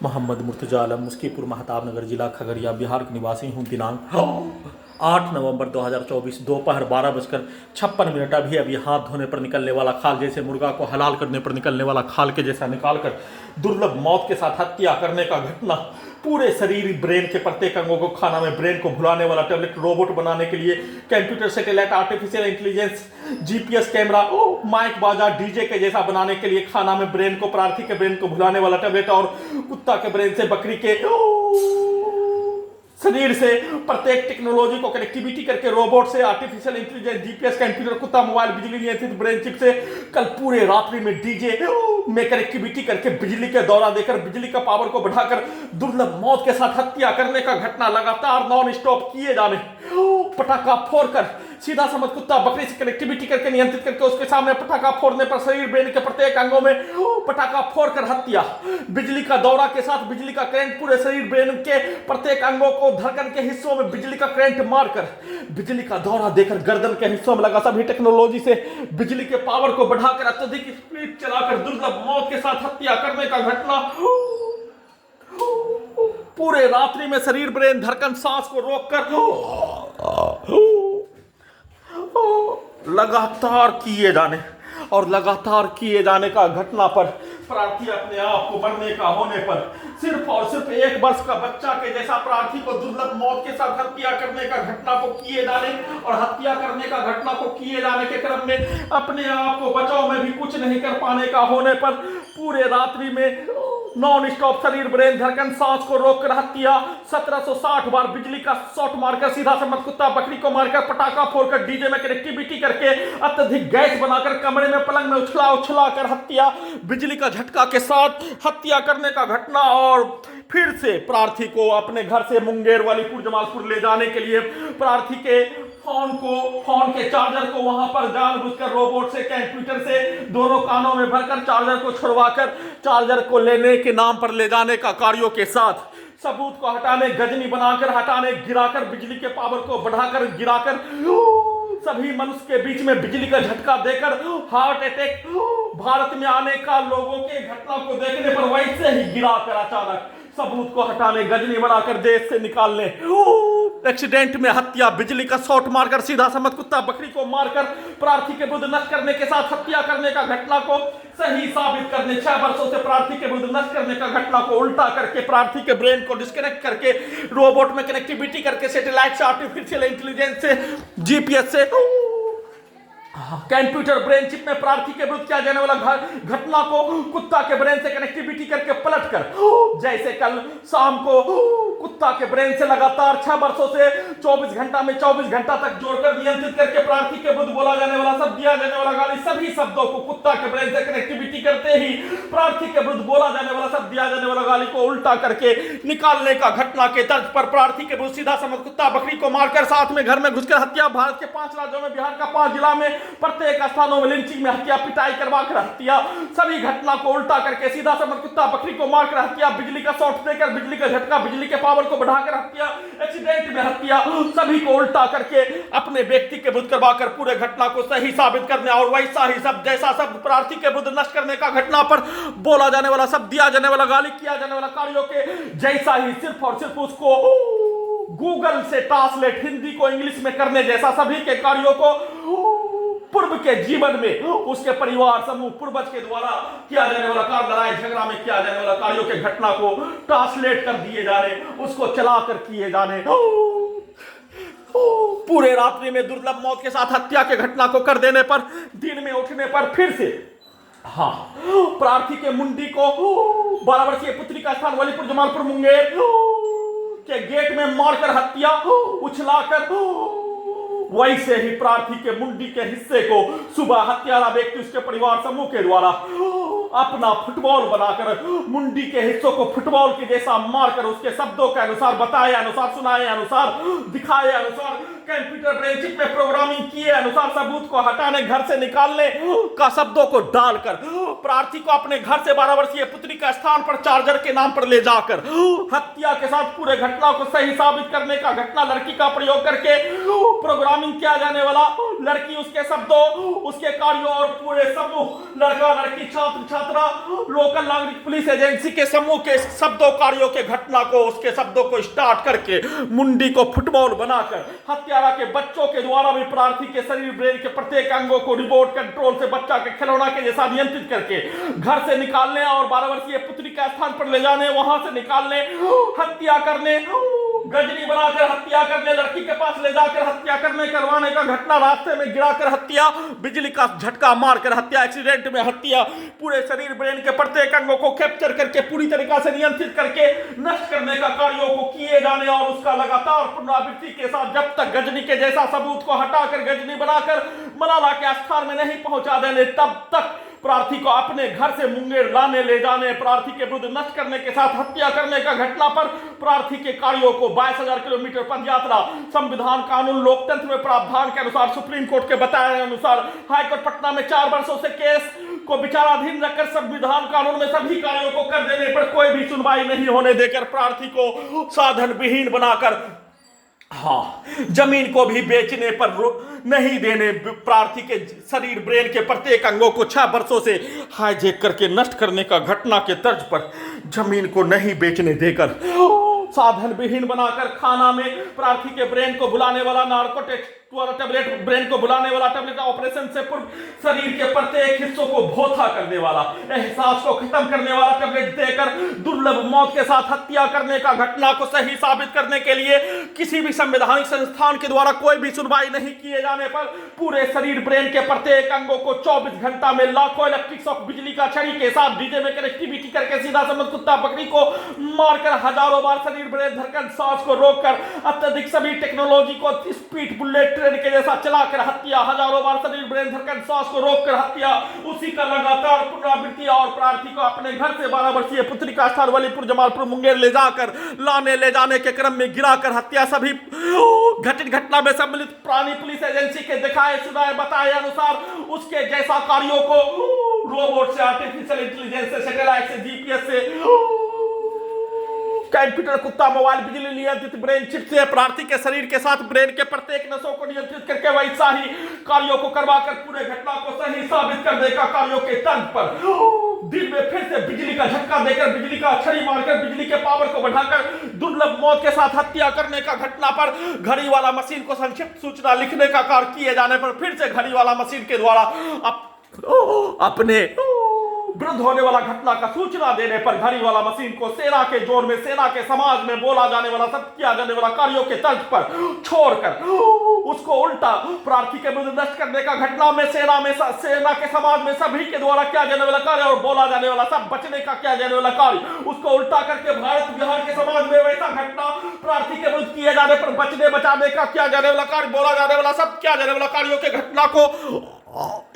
मोहम्मद मुर्तजा आलम, मुस्कीपुर, महताब नगर, जिला खगड़िया, बिहार के निवासी हूँ। दिनांक 8 नवंबर 2024 दोपहर 12:56। अभी हाथ धोने पर निकलने वाला खाल, जैसे मुर्गा को हलाल करने पर निकलने वाला खाल के जैसा निकालकर दुर्लभ मौत के साथ हत्या करने का घटना। पूरे शरीर, ब्रेन के प्रत्येक अंगों को खाना में ब्रेन को भुलाने वाला टैबलेट, रोबोट बनाने के लिए computer, satellite, artificial intelligence, GPS camera, mic बाजा, डीजे के जैसा बनाने के लिए खाना में ब्रेन को, प्रार्थी के ब्रेन को भुलाने वाला टैबलेट, और कुत्ता के ब्रेन से बकरी के शरीर से प्रत्येक टेक्नोलॉजी को कनेक्टिविटी करके रोबोट से, आर्टिफिशियल इंटेलिजेंस, जीपीएस, कंप्यूटर, कुत्ता, मोबाइल, बिजली नियंत्रित ब्रेन चिप से कल पूरे रात्रि में डीजे में कनेक्टिविटी करके बिजली के दौरा देकर बिजली का पावर को बढ़ाकर दुर्लभ मौत के साथ हत्या करने का घटना लगातार नॉन स्टॉप किए जाने, पटाखा फोड़कर सीधा समझ कुत्ता बकरी से कनेक्टिविटी करके नियंत्रित करके उसके सामने पटाखा फोड़ने पर शरीर, ब्रेन के प्रत्येक अंगों में पटाखा फोड़कर हत्या, बिजली का दौरा के साथ बिजली का करंट पूरे शरीर, ब्रेन के प्रत्येक अंगों को धड़कन के हिस्सों में बिजली का करंट मारकर बिजली का दौरा देकर गर्दन के हिस्सों में लगा सभी टेक्नोलॉजी से बिजली के पावर को बढ़ाकर अत्यधिक स्पीड चलाकर दुर्लभ मौत के साथ हत्या करने का घटना। पूरे रात्रि में शरीर, ब्रेन, धड़कन, सांस को रोककर लगातार किए जाने और लगातार किए जाने का घटना पर प्रार्थी अपने आप को मरने का होने पर सिर्फ और सिर्फ 1 वर्ष का बच्चा के जैसा प्रार्थी को दुर्लभ मौत के साथ हत्या करने का घटना को किए जाने और हत्या करने का घटना को किए जाने के क्रम में अपने आप को बचाव में भी कुछ नहीं कर पाने का होने पर पूरे रात्रि में नॉन स्टॉप शरीर, ब्रेन, धड़कन, सांस को रोककर हत्या 1760 बार बिजली का शॉट मारकर सीधा समझ कुत्ता बकरी को मारकर पटाखा फोड़कर डीजे में कनेक्टिविटी करके अत्यधिक गैस बनाकर कमरे में पलंग में उछला कर हत्या, बिजली का झटका के साथ हत्या करने का घटना। और फिर से प्रार्थी को अपने घर से मुंगेर, वालीपुर, जमालपुर ले जाने के लिए प्रार्थी के फोन के चार्जर को वहां पर जानबूझकर रोबोट से, कंप्यूटर से दोनों कानों में भरकर चार्जर को छुड़वाकर चार्जर को लेने के नाम पर ले जाने का कार्यों के साथ सबूत को हटाने, गजनी बनाकर हटाने, गिराकर बिजली के पावर को बढ़ाकर गिराकर सभी मनुष्य के बीच में बिजली का झटका देकर हार्ट अटैक भारत में आने का लोगों के घटना को देखने पर वैसे ही गिराकर अचानक सबूत को हटाने, गजनी बनाकर देश से निकालने, एक्सीडेंट में हत्या, बिजली का शॉट मारकर सीधा समझ कुत्ता बकरी को मारकर प्रार्थी के विरुद्ध नष्ट करने के साथ हत्या करने का घटना को सही साबित करने, 6 वर्षों से प्रार्थी के विरुद्ध नष्ट करने का घटना को उल्टा करके प्रार्थी के ब्रेन को डिस्कनेक्ट करके रोबोट में कनेक्टिविटी करके सैटेलाइट से, आर्टिफिशियल इंटेलिजेंस से, जीपीएस से, कंप्यूटर, ब्रेन चिप में प्रार्थी के विरुद्ध किया जाने वाला घटना को कुत्ता के ब्रेन से कनेक्टिविटी करके पलटकर जैसे कल शाम को कुत्ता के ब्रेन से लगातार 6 वर्षों से 24 घंटा में 24 घंटा तक जोड़कर नियंत्रित करके प्रार्थी के विरुद्ध बोला जाने वाला सब, दिया जाने वाला गाली, सभी शब्दों को कुत्ता के ब्रेन से कनेक्टिविटी करते ही प्रार्थी के विरुद्ध बोला जाने वाला सब, दिया जाने वाला गाली को उल्टा करके निकालने का घटना के तर्ज पर प्रार्थी के विरुद्ध सीधा समझ कुत्ता बकरी को मारकर साथ में घर में घुसकर हत्या, भारत के 5 राज्यों में, बिहार का 5 जिला में प्रत्येक स्थानों में लिंचिंग में हत्या, पिटाई करवाकर हत्या, सभी घटना को उल्टा करके सीधा समझ कुत्ता बकरी को मारकर हत्या, बिजली का शॉट देकर बिजली का झटका, बिजली के पावर को बढ़ाकर हत्या, एक्सीडेंट में हत्या, सभी को उल्टा करके अपने व्यक्ति के विरुद्ध करवाकर पूरे घटना को सही साबित करने और वैसा ही सब, जैसा सब प्रार्थी के विरुद्ध नष्ट करने का घटना पर बोला जाने वाला सब, दिया जाने वाला गाली, किया जाने वाला कार्यों के जैसा ही सिर्फ और सिर्फ उसको गूगल से ट्रांसलेट हिंदी को इंग्लिश में करने जैसा सभी के कार्यों को पूर्व के जीवन में उसके परिवार समूह पूर्वज के द्वारा किया जाने वाला कार्य, लड़ाई झगड़ा में किया जाने वाला कार्यों के घटना को ट्रांसलेट कर दिए जाने, उसको चलाकर किए जाने, पूरे रात्रि में दुर्लभ मौत के साथ हत्या के घटना को कर देने पर दिन में उठने पर फिर से प्रार्थी के मुंडी को 12 वर्षीय पुत्री का स्थान वालीपुर, जमालपुर, मुंगेर के गेट में मारकर हत्या, उछलाकर वैसे ही प्रार्थी के मुंडी के हिस्से को सुबह हत्यारा व्यक्ति उसके परिवार समूह के द्वारा अपना फुटबॉल बनाकर मुंडी के हिस्सों को फुटबॉल के जैसा मारकर उसके शब्दों के अनुसार, बताए अनुसार, सुनाए अनुसार, दिखाए अनुसार, कंप्यूटर ब्रेन चिप में प्रोग्रामिंग किए अनुसार सबूत को हटाने, घर से निकालने का शब्दों को डालकर प्रार्थी को अपने घर से 12 वर्षीय पुत्री का स्थान पर चार्जर के नाम पर ले जाकर हत्या के साथ पूरे घटना को सही साबित करने का घटना, लड़की का प्रयोग करके प्रोग्रामिंग किया जाने वाला, लड़की, उसके शब्दों, उसके कार्यों और पूरे समूह, लड़का, लड़की, छात्र, यात्रा लोकल नागरिक पुलिस एजेंसी के समूह के शब्दों कार्यों के घटना को उसके शब्दों को स्टार्ट करके मुंडी को फुटबॉल बनाकर हत्यारा के बच्चों के द्वारा भी प्रार्थी के शरीर ब्रेन के प्रत्येक अंगों को रिमोट कंट्रोल से बच्चा के खिलौना के जैसा नियंत्रित करके घर से निकालने और 12 वर्षीय पुत्री का स्थान पर ले जाने, वहां से निकालने, हत्या करने, गजनी बनाकर हत्या करने, लड़की के पास ले जाकर हत्या करने करवाने का घटना, रास्ते में गिराकर हत्या, बिजली का झटका मारकर हत्या, एक्सीडेंट में हत्या, पूरे शरीर ब्रेन के प्रत्येक अंगों को कैप्चर करके पूरी तरीका से नियंत्रित करके नष्ट करने का कार्यों को किए जाने और उसका लगातार पुनरावृत्ति के साथ जब तक गजनी के जैसा सबूत को हटाकर गजनी बनाकर मलाला के स्थान में नहीं पहुंचा देने तब तक प्रार्थी को अपने घर से मुंगेर लाने ले जाने, प्रार्थी के विरुद्ध नष्ट करने के साथ हत्या करने का घटना पर प्रार्थी के कार्यों को 22,000 किलोमीटर पद यात्रा, संविधान कानून लोकतंत्र में प्रावधान के अनुसार सुप्रीम कोर्ट के बताए अनुसार हाईकोर्ट पटना में 4 वर्षों से केस को विचाराधीन रखकर संविधान कानून में सभी कार्यों को कर देने पर कोई भी सुनवाई नहीं होने देकर प्रार्थी को साधन विहीन बनाकर जमीन को भी बेचने पर नहीं देने, प्रार्थी के शरीर ब्रेन के प्रत्येक अंगों को 6 वर्षों से हाईजैक करके नष्ट करने का घटना के तर्ज पर जमीन को नहीं बेचने देकर साधन विहीन बनाकर खाना में प्रार्थी के ब्रेन को बुलाने वाला नार्कोटिक्स वाला टेबलेट, ब्रेन को बुलाने वाला टेबलेट, ऑपरेशन से पूर्व शरीर के प्रत्येक हिस्सों को भोथा करने वाला, एहसास को खत्म करने वाला टेबलेट देकर दुर्लभ मौत के साथ हत्या करने का घटना को सही साबित करने के लिए किसी भी संवैधानिक संस्थान के द्वारा कोई भी सुनवाई नहीं किए जाने पर पूरे शरीर ब्रेन के प्रत्येक अंगों को 24 घंटा में लाखों इलेक्ट्रिक शॉक बिजली का छड़ी के साथ डीजे में कनेक्टिविटी करके सीधा समझ कुत्ता बकरी को मारकर हजारों बार शरीर ब्रेन धड़कन सांस को रोककर अत्यधिक सभी टेक्नोलॉजी को स्पीड बुलेट ट्रेन के जैसा चलाकर हत्या, हजारों बार शरीर ब्रेन धड़कन सांस को रोककर हत्या, उसी का लगातार पुनरावृत्ति और प्रार्थी को अपने घर से 12 वर्षीय पुत्री का स्थान वलीपुर जमालपुर मुंगेर ले जाकर ले जाने के क्रम में गिराकर हत्या, सभी घटित घटना में सम्मिलित प्राणी पुलिस एजेंसी के दिखाए सुनाए बताए अनुसार उसके जैसा कार्यों को रोबोट से, आर्टिफिशियल इंटेलिजेंस से, सैटेलाइट से, जीपीएस से, कंप्यूटर, कुत्ता, मोबाइल, बिजली नियंत्रित ब्रेन चिप से प्रार्थी के शरीर के साथ ब्रेन के प्रत्येक नसों को नियंत्रित करके वैसा ही कार्यों को करवाकर पूरे घटना को सही साबित करने का कार्यों के तंज पर दिन में फिर से बिजली का झटका देकर, बिजली का छड़ी मारकर, बिजली के पावर को बढ़ाकर दुर्लभ मौत के साथ हत्या करने का घटना पर घड़ी वाला मशीन को संक्षिप्त सूचना लिखने का कार्य किए जाने पर फिर से घड़ी वाला मशीन के द्वारा अपने विरुद्ध होने वाला घटना का सूचना देने पर घड़ी वाला मशीन को सेना के जोर में, सेना के समाज में बोला जाने वाला, सब किया जाने वाला कार्यों के तर्ज पर छोड़कर उसको उल्टा प्रार्थी के विरुद्ध नष्ट करने का घटना में सेना के समाज में सभी के द्वारा किया जाने वाला कार्य और बोला जाने वाला सब बचने का किया जाने वाला कार्य उसको उल्टा करके भारत बिहार के समाज में वैसा घटना प्रार्थी के विरुद्ध किए जाने पर बचने बचाने का किया जाने वाला कार्य, बोला जाने वाला सब किया जाने वाला कार्यों के घटना को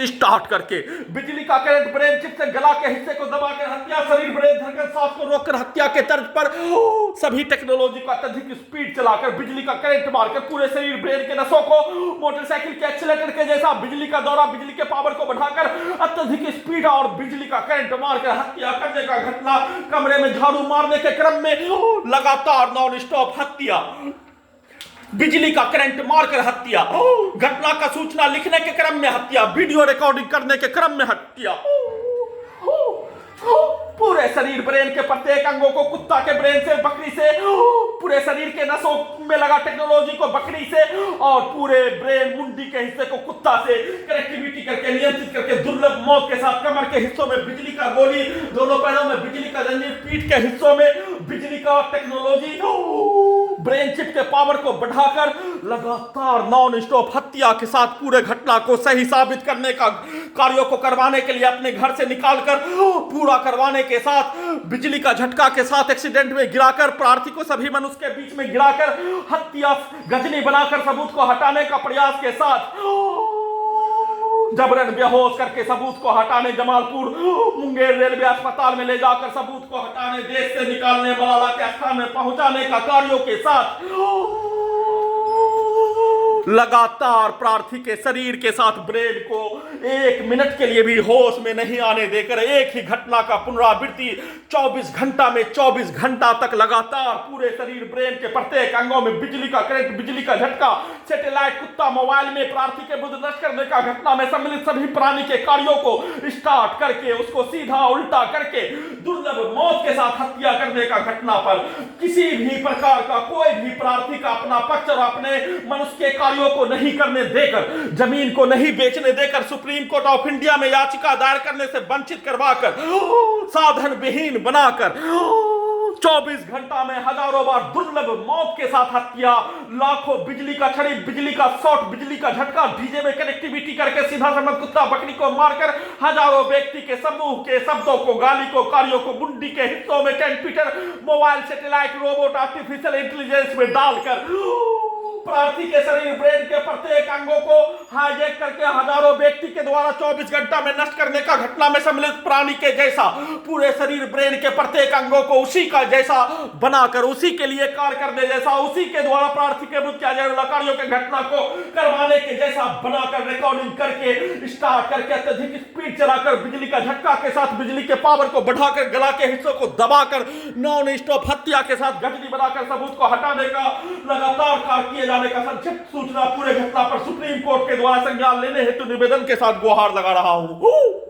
स्टार्ट करके बिजली का करंट ब्रेन चिप से गला के हिस्से को दबाकर हत्या, शरीर ब्रेन धड़कन सांस को रोककर हत्या के तर्ज पर सभी टेक्नोलॉजी को अत्यधिक स्पीड चलाकर बिजली का करंट मारकर पूरे शरीर ब्रेन के नसों को मोटरसाइकिल के एक्सीलेटर के जैसा बिजली का दौरा, बिजली के पावर को बढ़ाकर अत्यधिक स्पीड और बिजली का करंट मारकर हत्या करने का घटना, कमरे में झाड़ू मारने के क्रम में लगातार नॉन स्टॉप हत्या, बिजली का करंट मारकर हत्या, घटना का सूचना लिखने के क्रम में हत्या, वीडियो रिकॉर्डिंग करने के क्रम में हत्या, पूरे शरीर ब्रेन के प्रत्येक अंगों को कुत्ता के ब्रेन से, बकरी से, पूरे शरीर के नसों में लगा टेक्नोलॉजी को बकरी से और पूरे ब्रेन मुंडी के हिस्से को कुत्ता से कनेक्टिविटी करके नियंत्रित करके दुर्लभ मौत के साथ कमर के हिस्सों में बिजली का गोली, दोनों पैरों में बिजली का जंजीर, पीठ के हिस्सों में बिजली का टेक्नोलॉजी, ब्रेन चिप के पावर को बढ़ाकर लगातार नॉन स्टॉप हत्या के साथ पूरे घटना को सही साबित करने का कार्यों को करवाने के लिए अपने घर से निकालकर पूरा करवाने के साथ बिजली का झटका के साथ एक्सीडेंट में गिराकर प्रार्थी को सभी मनुष्य के बीच में गिराकर हत्या, गजनी बनाकर सबूत को हटाने का प्रयास के साथ जबरन बेहोश करके सबूत को हटाने जमालपुर मुंगेर रेलवे अस्पताल में ले जाकर सबूत को हटाने, देश से निकालने, मलाला के स्थान में पहुंचाने का कार्यों के साथ लगातार प्रार्थी के शरीर के साथ ब्रेन को 1 मिनट के लिए भी होश में नहीं आने देकर एक ही घटना का पुनरावृत्ति 24 घंटा में 24 घंटा तक लगातार पूरे शरीर ब्रेन के प्रत्येक अंगों में बिजली का करंट, बिजली का झटका, सैटेलाइट, कुत्ता, मोबाइल में प्रार्थी के बुद्ध नष्ट करने का घटना में सम्मिलित सभी प्राणी के कार्यों को स्टार्ट करके उसको सीधा उल्टा करके दुर्लभ मौत के साथ हत्या करने का घटना पर किसी भी प्रकार का कोई भी प्रार्थी का अपना पक्ष और अपने मनुष्य के कार्यों को नहीं करने देकर, जमीन को नहीं बेचने देकर, सुप्रीम कोर्ट ऑफ इंडिया में याचिका दायर करने से वंचित करवाकर, साधन विहीन बनाकर 24 घंटा में हजारों बार दुर्लभ मौत के साथ हत्या, लाखों बिजली का छड़ी, बिजली का शॉट, बिजली का झटका, डीजे में कनेक्टिविटी करके सीधा समझ कुत्ता बकरी को मारकर हजारों व्यक्ति के समूह के शब्दों को, गाली को, कार्यों को मुंडी के हिस्सों में computer, mobile, satellite, robot, artificial intelligence में डालकर प्रार्थी के शरीर ब्रेन के प्रत्येक अंगों को हाईजैक करके हजारों व्यक्ति के द्वारा 24 घंटा में नष्ट करने का घटना में सम्मिलित प्राणी के जैसा पूरे शरीर ब्रेन के प्रत्येक अंगों को उसी का जैसा बनाकर, उसी के लिए कार्य करने जैसा, उसी के द्वारा प्रार्थी के विरुद्ध किया जाने वाला कार्यों के घटना को करवाने के जैसा बनाकर रिकॉर्डिंग करके स्टार्ट करके अत्यधिक स्पीड चलाकर बिजली का झटका के साथ बिजली के पावर को बढ़ाकर गला के हिस्सों को दबाकर नॉन स्टॉप हत्या के साथ घटनी बनाकर सबूत को हटाने का लगातार कार्य किए जाने का संक्षिप्त सूचना पूरे घटना पर सुप्रीम कोर्ट के द्वारा संज्ञान लेने हेतु निवेदन के साथ गुहार लगा रहा हूं।